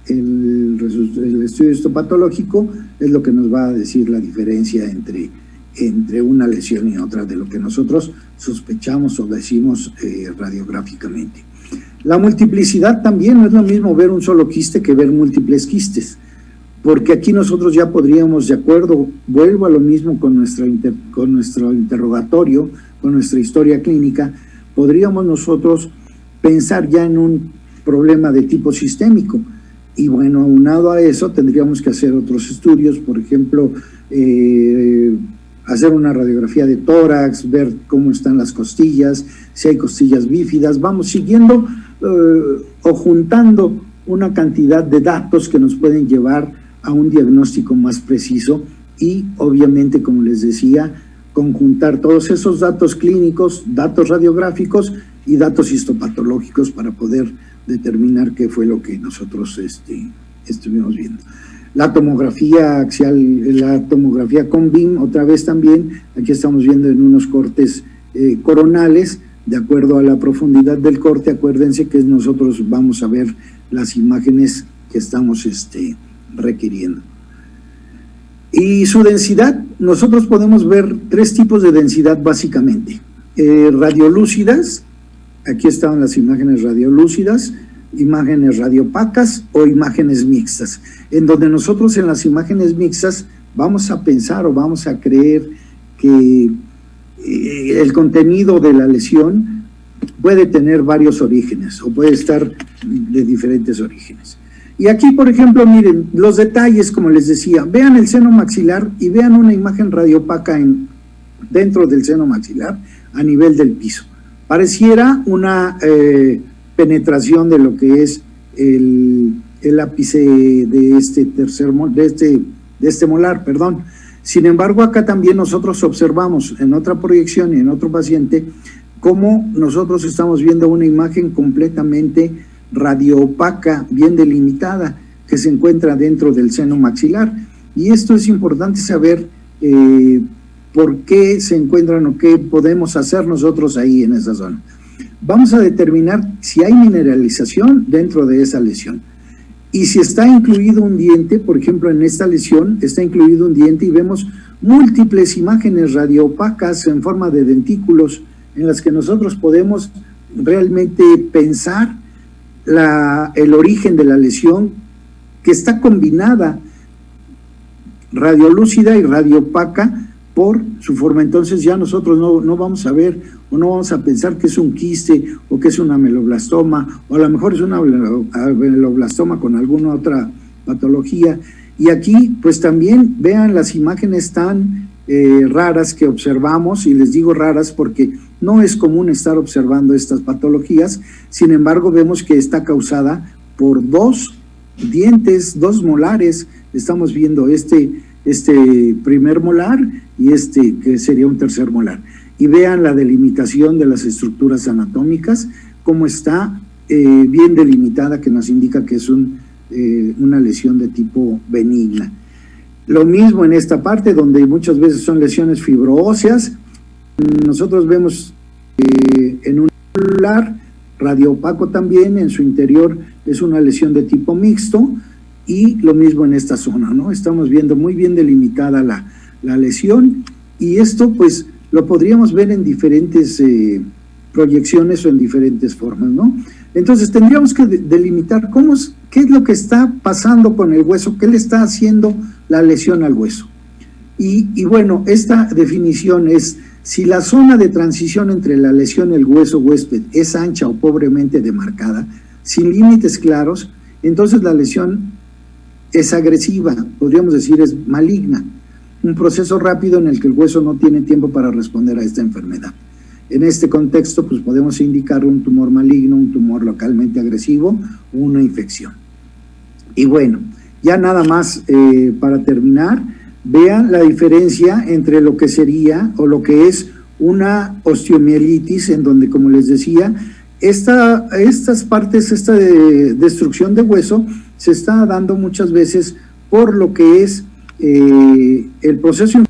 el estudio histopatológico es lo que nos va a decir la diferencia entre una lesión y otra de lo que nosotros sospechamos o decimos radiográficamente. La multiplicidad también no es lo mismo ver un solo quiste que ver múltiples quistes, porque aquí nosotros ya podríamos, de acuerdo, vuelvo a lo mismo con nuestro interrogatorio, con nuestra historia clínica, podríamos nosotros pensar ya en un problema de tipo sistémico. Y bueno, aunado a eso, tendríamos que hacer otros estudios, por ejemplo, hacer una radiografía de tórax, ver cómo están las costillas, si hay costillas bífidas. Vamos siguiendo o juntando una cantidad de datos que nos pueden llevar a un diagnóstico más preciso y obviamente, como les decía, conjuntar todos esos datos clínicos, datos radiográficos y datos histopatológicos para poder determinar qué fue lo que nosotros estuvimos viendo. La tomografía axial, la tomografía con BIM, otra vez también, aquí estamos viendo en unos cortes coronales, de acuerdo a la profundidad del corte. Acuérdense que nosotros vamos a ver las imágenes que estamos requiriendo. Y su densidad, nosotros podemos ver 3 tipos de densidad básicamente. Radiolúcidas, aquí estaban las imágenes radiolúcidas, imágenes radiopacas o imágenes mixtas, en donde nosotros en las imágenes mixtas vamos a pensar o vamos a creer que el contenido de la lesión puede tener varios orígenes o puede estar de diferentes orígenes. Y aquí, por ejemplo, miren los detalles, como les decía, vean el seno maxilar y vean una imagen radiopaca dentro del seno maxilar a nivel del piso. Pareciera una penetración de lo que es el ápice de este molar, perdón. Sin embargo, acá también nosotros observamos en otra proyección y en otro paciente cómo nosotros estamos viendo una imagen completamente radioopaca, bien delimitada, que se encuentra dentro del seno maxilar. Y esto es importante saber por qué se encuentran o qué podemos hacer nosotros ahí en esa zona. Vamos a determinar si hay mineralización dentro de esa lesión. Y si está incluido un diente, por ejemplo, en esta lesión está incluido un diente y vemos múltiples imágenes radioopacas en forma de dentículos en las que nosotros podemos realmente pensar el origen de la lesión, que está combinada radiolúcida y radioopaca por su forma. Entonces ya nosotros no vamos a ver o no vamos a pensar que es un quiste o que es una ameloblastoma, o a lo mejor es una ameloblastoma con alguna otra patología. Y aquí pues también vean las imágenes tan raras que observamos, y les digo raras porque no es común estar observando estas patologías. Sin embargo, vemos que está causada por 2 dientes, 2 molares. Estamos viendo este primer molar y que sería un tercer molar. Y vean la delimitación de las estructuras anatómicas, cómo está bien delimitada, que nos indica que es una lesión de tipo benigna. Lo mismo en esta parte, donde muchas veces son lesiones fibroóseas. Nosotros vemos en un molar radioopaco también, en su interior es una lesión de tipo mixto, y lo mismo en esta zona, ¿no? Estamos viendo muy bien delimitada la lesión, y esto pues lo podríamos ver en diferentes proyecciones o en diferentes formas, ¿no? Entonces tendríamos que delimitar qué es lo que está pasando con el hueso, qué le está haciendo la lesión al hueso. Y bueno, esta definición es: si la zona de transición entre la lesión y el hueso huésped es ancha o pobremente demarcada, sin límites claros, entonces la lesión es agresiva, podríamos decir es maligna, un proceso rápido en el que el hueso no tiene tiempo para responder a esta enfermedad. En este contexto, pues podemos indicar un tumor maligno, un tumor localmente agresivo o una infección. Y bueno, ya nada más para terminar, vean la diferencia entre lo que sería o lo que es una osteomielitis, en donde, como les decía, estas partes, esta destrucción de hueso se está dando muchas veces por lo que es el proceso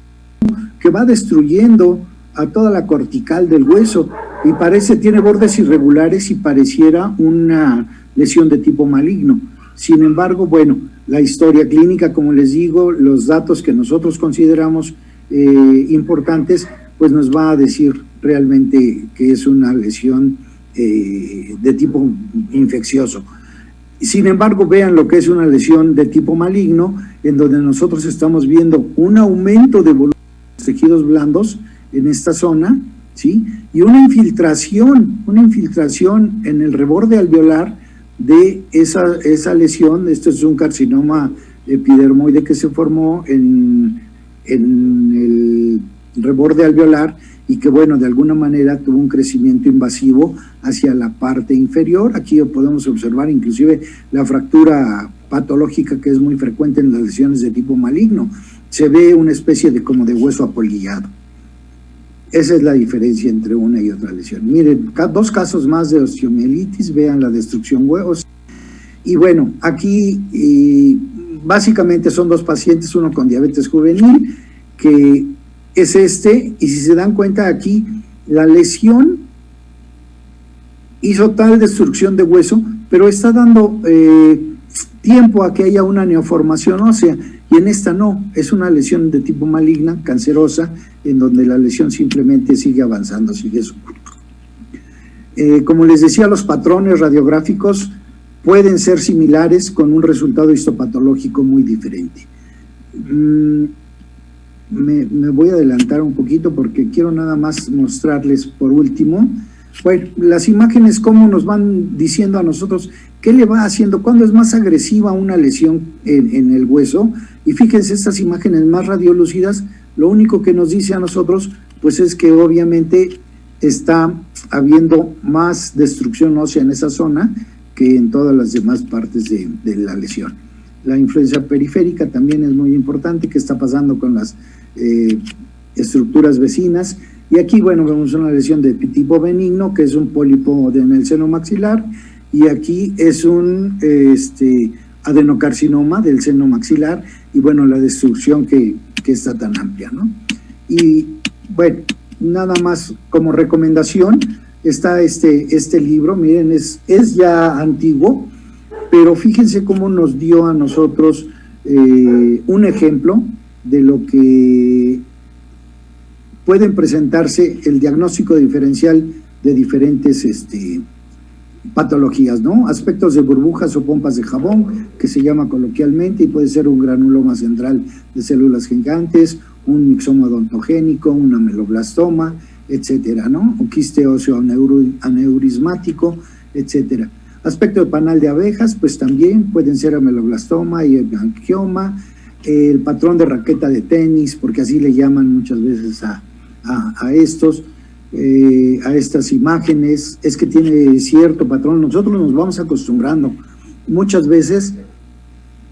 que va destruyendo a toda la cortical del hueso, y tiene bordes irregulares y pareciera una lesión de tipo maligno. Sin embargo, bueno, la historia clínica, como les digo, los datos que nosotros consideramos importantes, pues nos va a decir realmente que es una lesión de tipo infeccioso. Sin embargo, vean lo que es una lesión de tipo maligno, en donde nosotros estamos viendo un aumento de volumen de tejidos blandos en esta zona, ¿sí? Y una infiltración en el reborde alveolar de esa lesión. Esto es un carcinoma epidermoide que se formó en reborde alveolar y que, bueno, de alguna manera tuvo un crecimiento invasivo hacia la parte inferior. Aquí podemos observar inclusive la fractura patológica que es muy frecuente en las lesiones de tipo maligno. Se ve una especie de como de hueso apolillado. Esa es la diferencia entre una y otra lesión. Miren, dos casos más de osteomielitis, vean la destrucción huesos. Y bueno, aquí básicamente son dos pacientes, uno con diabetes juvenil, que es y si se dan cuenta aquí, la lesión hizo tal destrucción de hueso, pero está dando tiempo a que haya una neoformación ósea, y en esta no, es una lesión de tipo maligna, cancerosa, en donde la lesión simplemente sigue avanzando, sigue su curso. Como les decía, los patrones radiográficos pueden ser similares con un resultado histopatológico muy diferente. Me voy a adelantar un poquito porque quiero nada más mostrarles por último, bueno, las imágenes cómo nos van diciendo a nosotros qué le va haciendo, cuándo es más agresiva una lesión en el hueso. Y fíjense, estas imágenes más radiolúcidas, lo único que nos dice a nosotros pues es que obviamente está habiendo más destrucción ósea en esa zona que en todas las demás partes de la lesión. La influencia periférica también es muy importante, qué está pasando con las estructuras vecinas. Y aquí, bueno, vemos una lesión de tipo benigno, que es un pólipo en el seno maxilar, y aquí es un adenocarcinoma del seno maxilar, y bueno, la destrucción que está tan amplia, ¿no? Y bueno, nada más como recomendación, está este libro, miren, es ya antiguo, pero fíjense cómo nos dio a nosotros un ejemplo de lo que pueden presentarse el diagnóstico diferencial de diferentes patologías, ¿no? Aspectos de burbujas o pompas de jabón, que se llama coloquialmente, y puede ser un granuloma central de células gigantes, un mixoma odontogénico, un ameloblastoma, etcétera, ¿no? Un quiste óseo aneurismático, etcétera. Aspecto de panal de abejas, pues también pueden ser ameloblastoma y angioma, el patrón de raqueta de tenis, porque así le llaman muchas veces a estas imágenes, es que tiene cierto patrón. Nosotros nos vamos acostumbrando. Muchas veces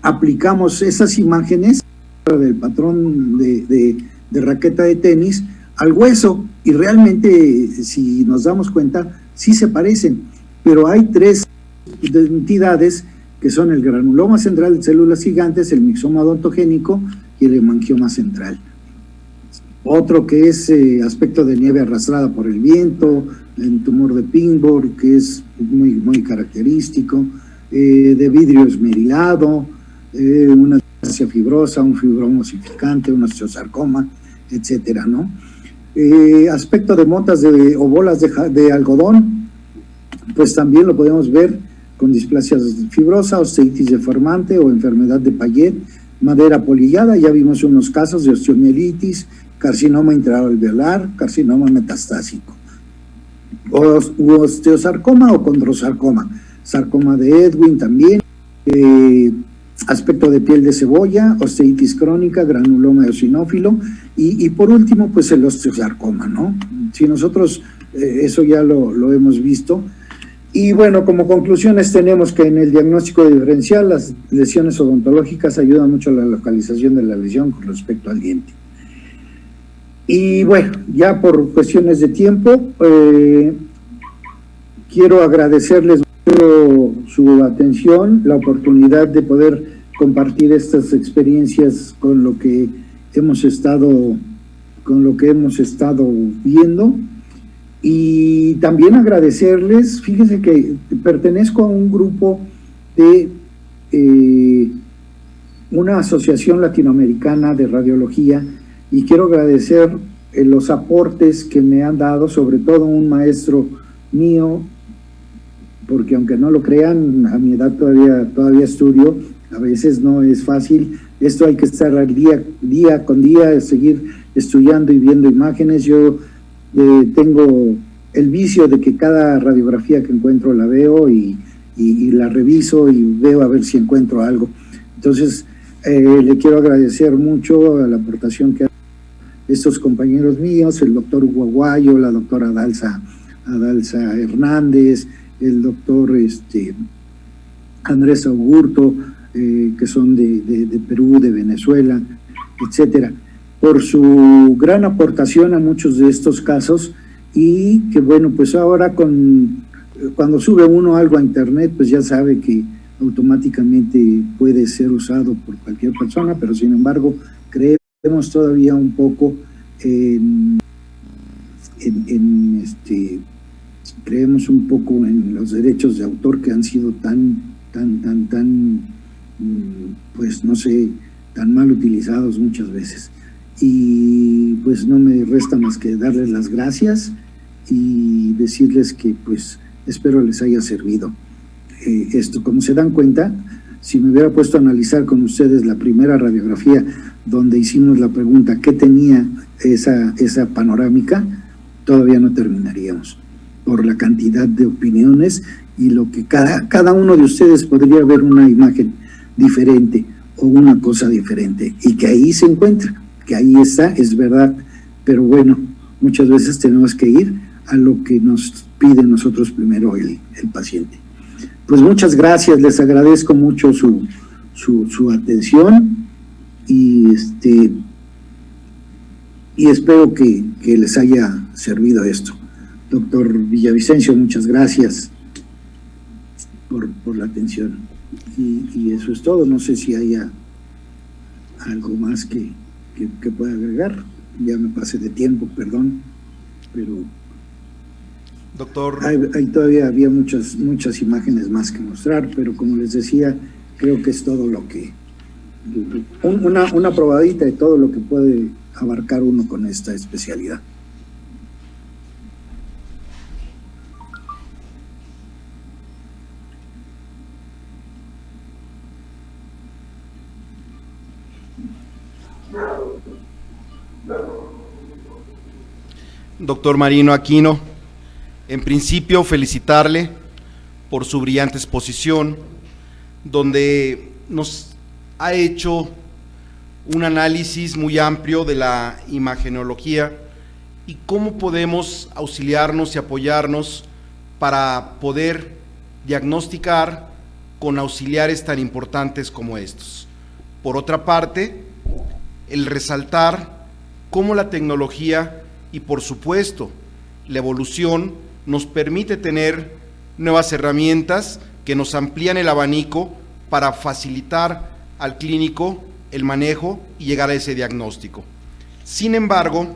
aplicamos esas imágenes del patrón de raqueta de tenis al hueso, y realmente, si nos damos cuenta, sí se parecen, pero hay tres entidades que son el granuloma central de células gigantes, el mixoma odontogénico y el hemangioma central. Otro que es aspecto de nieve arrastrada por el viento, el tumor de Pinborg, que es muy, muy característico, de vidrio esmerilado, una displasia fibrosa, un fibroma osificante, un osteosarcoma, etcétera, ¿no? Aspecto de motas o bolas de algodón, pues también lo podemos ver con displasia fibrosa, osteitis deformante o enfermedad de Payet, madera polillada. Ya vimos unos casos de osteomielitis, carcinoma intraalveolar, carcinoma metastásico, osteosarcoma o condrosarcoma, sarcoma de Edwin también, aspecto de piel de cebolla, osteitis crónica, granuloma eosinófilo, y por último, pues el osteosarcoma, ¿no? Si nosotros eso ya lo hemos visto. Y bueno, como conclusiones tenemos que en el diagnóstico diferencial las lesiones odontológicas ayudan mucho a la localización de la lesión con respecto al diente. Y bueno, ya por cuestiones de tiempo, quiero agradecerles mucho su atención, la oportunidad de poder compartir estas experiencias con lo que hemos estado viendo. Y también agradecerles, fíjense que pertenezco a un grupo de una asociación latinoamericana de radiología, y quiero agradecer los aportes que me han dado, sobre todo un maestro mío, porque aunque no lo crean, a mi edad todavía estudio, a veces no es fácil, esto hay que estar al día con día, seguir estudiando y viendo imágenes. Yo tengo el vicio de que cada radiografía que encuentro la veo y la reviso y veo a ver si encuentro algo. Entonces, le quiero agradecer mucho a la aportación que estos compañeros míos, el doctor Hugo Aguayo, la doctora Adalza Hernández, el doctor Andrés Augurto, que son de Perú, de Venezuela, etcétera, por su gran aportación a muchos de estos casos, y que bueno, pues ahora cuando sube uno algo a internet, pues ya sabe que automáticamente puede ser usado por cualquier persona, pero sin embargo creemos todavía un poco creemos un poco en los derechos de autor, que han sido tan pues no sé, tan mal utilizados muchas veces. Y pues no me resta más que darles las gracias y decirles que pues espero les haya servido esto. Como se dan cuenta, si me hubiera puesto a analizar con ustedes la primera radiografía donde hicimos la pregunta ¿qué tenía esa panorámica?, todavía no terminaríamos, por la cantidad de opiniones y lo que cada uno de ustedes podría ver una imagen diferente o una cosa diferente, y que ahí se encuentra, que ahí está, es verdad, pero bueno, muchas veces tenemos que ir a lo que nos pide nosotros primero el paciente. Pues muchas gracias, les agradezco mucho su atención y espero que les haya servido esto. Doctor Villavicencio, muchas gracias por la atención. Y eso es todo. No sé si haya algo más que pueda agregar. Ya me pasé de tiempo, perdón, pero doctor, todavía había muchas imágenes más que mostrar, pero como les decía, creo que es todo lo que una probadita de todo lo que puede abarcar uno con esta especialidad. Doctor Marino Aquino, en principio felicitarle por su brillante exposición, donde nos ha hecho un análisis muy amplio de la imagenología y cómo podemos auxiliarnos y apoyarnos para poder diagnosticar con auxiliares tan importantes como estos. Por otra parte, el resaltar cómo la tecnología y por supuesto la evolución nos permite tener nuevas herramientas que nos amplían el abanico para facilitar al clínico el manejo y llegar a ese diagnóstico. Sin embargo,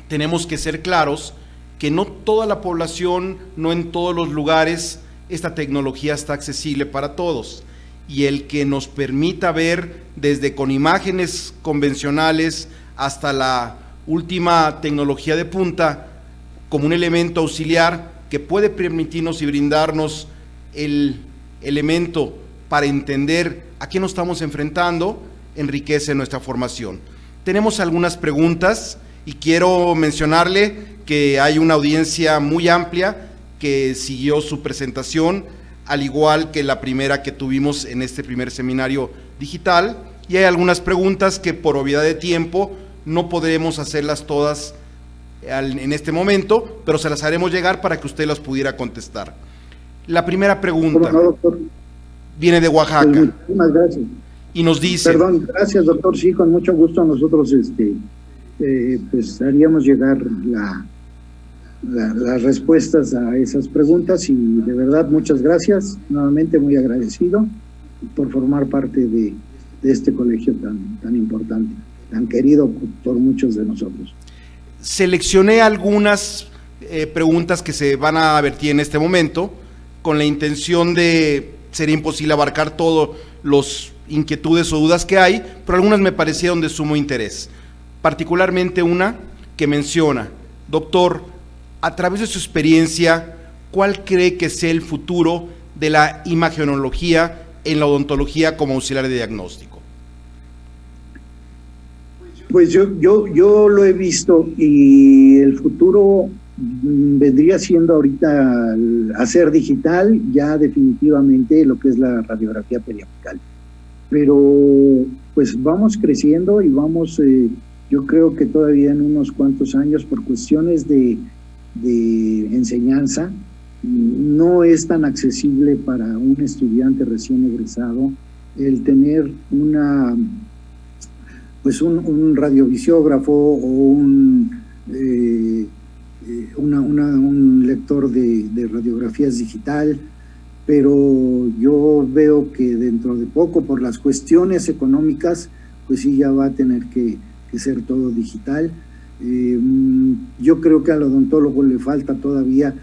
tenemos que ser claros que no toda la población, no en todos los lugares, esta tecnología está accesible para todos, y el que nos permita ver desde con imágenes convencionales hasta la última tecnología de punta como un elemento auxiliar que puede permitirnos y brindarnos el elemento para entender a qué nos estamos enfrentando, enriquece nuestra formación. Tenemos algunas preguntas y quiero mencionarle que hay una audiencia muy amplia que siguió su presentación, al igual que la primera que tuvimos en este primer seminario digital, y hay algunas preguntas que por obviedad de tiempo no podremos hacerlas todas en este momento, pero se las haremos llegar para que usted las pudiera contestar. La primera pregunta viene de Oaxaca. Pues muchísimas gracias. Y nos dice... Perdón, gracias doctor, sí, con mucho gusto nosotros pues haríamos llegar las respuestas a esas preguntas, y de verdad muchas gracias, nuevamente muy agradecido por formar parte de este colegio tan importante, tan querido por muchos de nosotros. Seleccioné algunas preguntas que se van a vertir en este momento, con la intención de, sería imposible abarcar todas las inquietudes o dudas que hay, pero algunas me parecieron de sumo interés, particularmente una que menciona: doctor, a través de su experiencia, ¿cuál cree que sea el futuro de la imagenología en la odontología como auxiliar de diagnóstico? Pues yo lo he visto, y el futuro vendría siendo ahorita hacer digital ya definitivamente lo que es la radiografía periapical. Pero pues vamos creciendo y vamos yo creo que todavía en unos cuantos años, por cuestiones de enseñanza, no es tan accesible para un estudiante recién egresado el tener un radiovisiógrafo o un lector de radiografías digital, pero yo veo que dentro de poco, por las cuestiones económicas, pues sí ya va a tener que ser todo digital. Yo creo que al odontólogo le falta todavía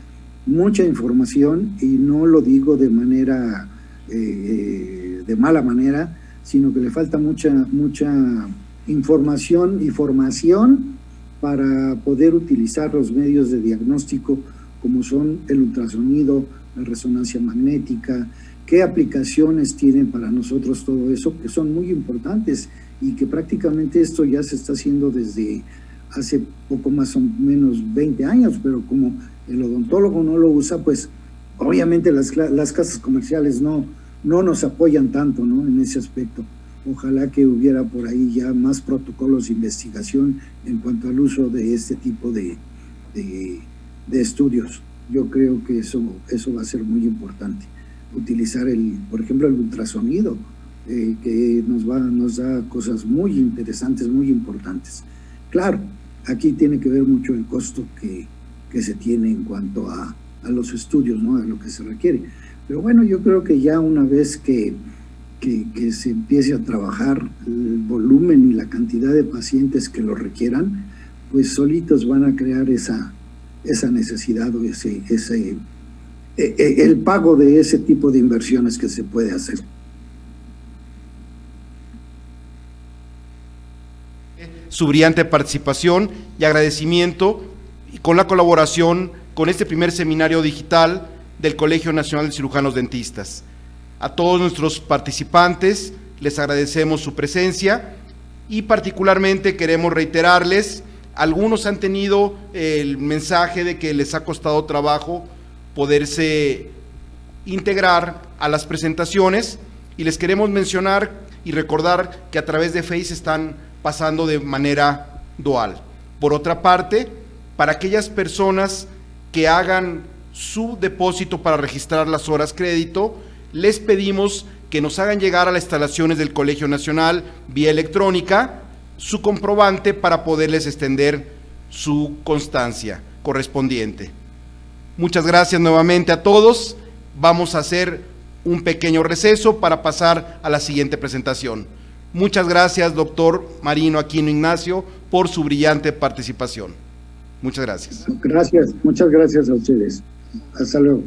mucha información, y no lo digo de manera de mala manera, sino que le falta mucha información y formación para poder utilizar los medios de diagnóstico como son el ultrasonido, la resonancia magnética, qué aplicaciones tienen para nosotros todo eso, que son muy importantes, y que prácticamente esto ya se está haciendo desde hace poco más o menos 20 años, pero como el odontólogo no lo usa, pues obviamente las casas comerciales no nos apoyan tanto, ¿no?, en ese aspecto. Ojalá que hubiera por ahí ya más protocolos de investigación en cuanto al uso de este tipo de estudios. Yo creo que eso va a ser muy importante. Utilizar, por ejemplo, el ultrasonido, que nos da cosas muy interesantes, muy importantes. Claro, aquí tiene que ver mucho el costo que se tiene en cuanto a los estudios, ¿no?, a lo que se requiere. Pero bueno, yo creo que ya una vez que se empiece a trabajar el volumen y la cantidad de pacientes que lo requieran, pues solitos van a crear esa necesidad o el pago de ese tipo de inversiones que se puede hacer. Su brillante participación y agradecimiento, y con la colaboración con este primer seminario digital del Colegio Nacional de Cirujanos Dentistas. A todos nuestros participantes les agradecemos su presencia, y particularmente queremos reiterarles, algunos han tenido el mensaje de que les ha costado trabajo poderse integrar a las presentaciones, y les queremos mencionar y recordar que a través de Face están pasando de manera dual. Por otra parte, para aquellas personas que hagan su depósito para registrar las horas crédito, les pedimos que nos hagan llegar a las instalaciones del Colegio Nacional vía electrónica su comprobante para poderles extender su constancia correspondiente. Muchas gracias nuevamente a todos. Vamos a hacer un pequeño receso para pasar a la siguiente presentación. Muchas gracias, doctor Marino Aquino Ignacio, por su brillante participación. Muchas gracias. Gracias, muchas gracias a ustedes. Hasta luego.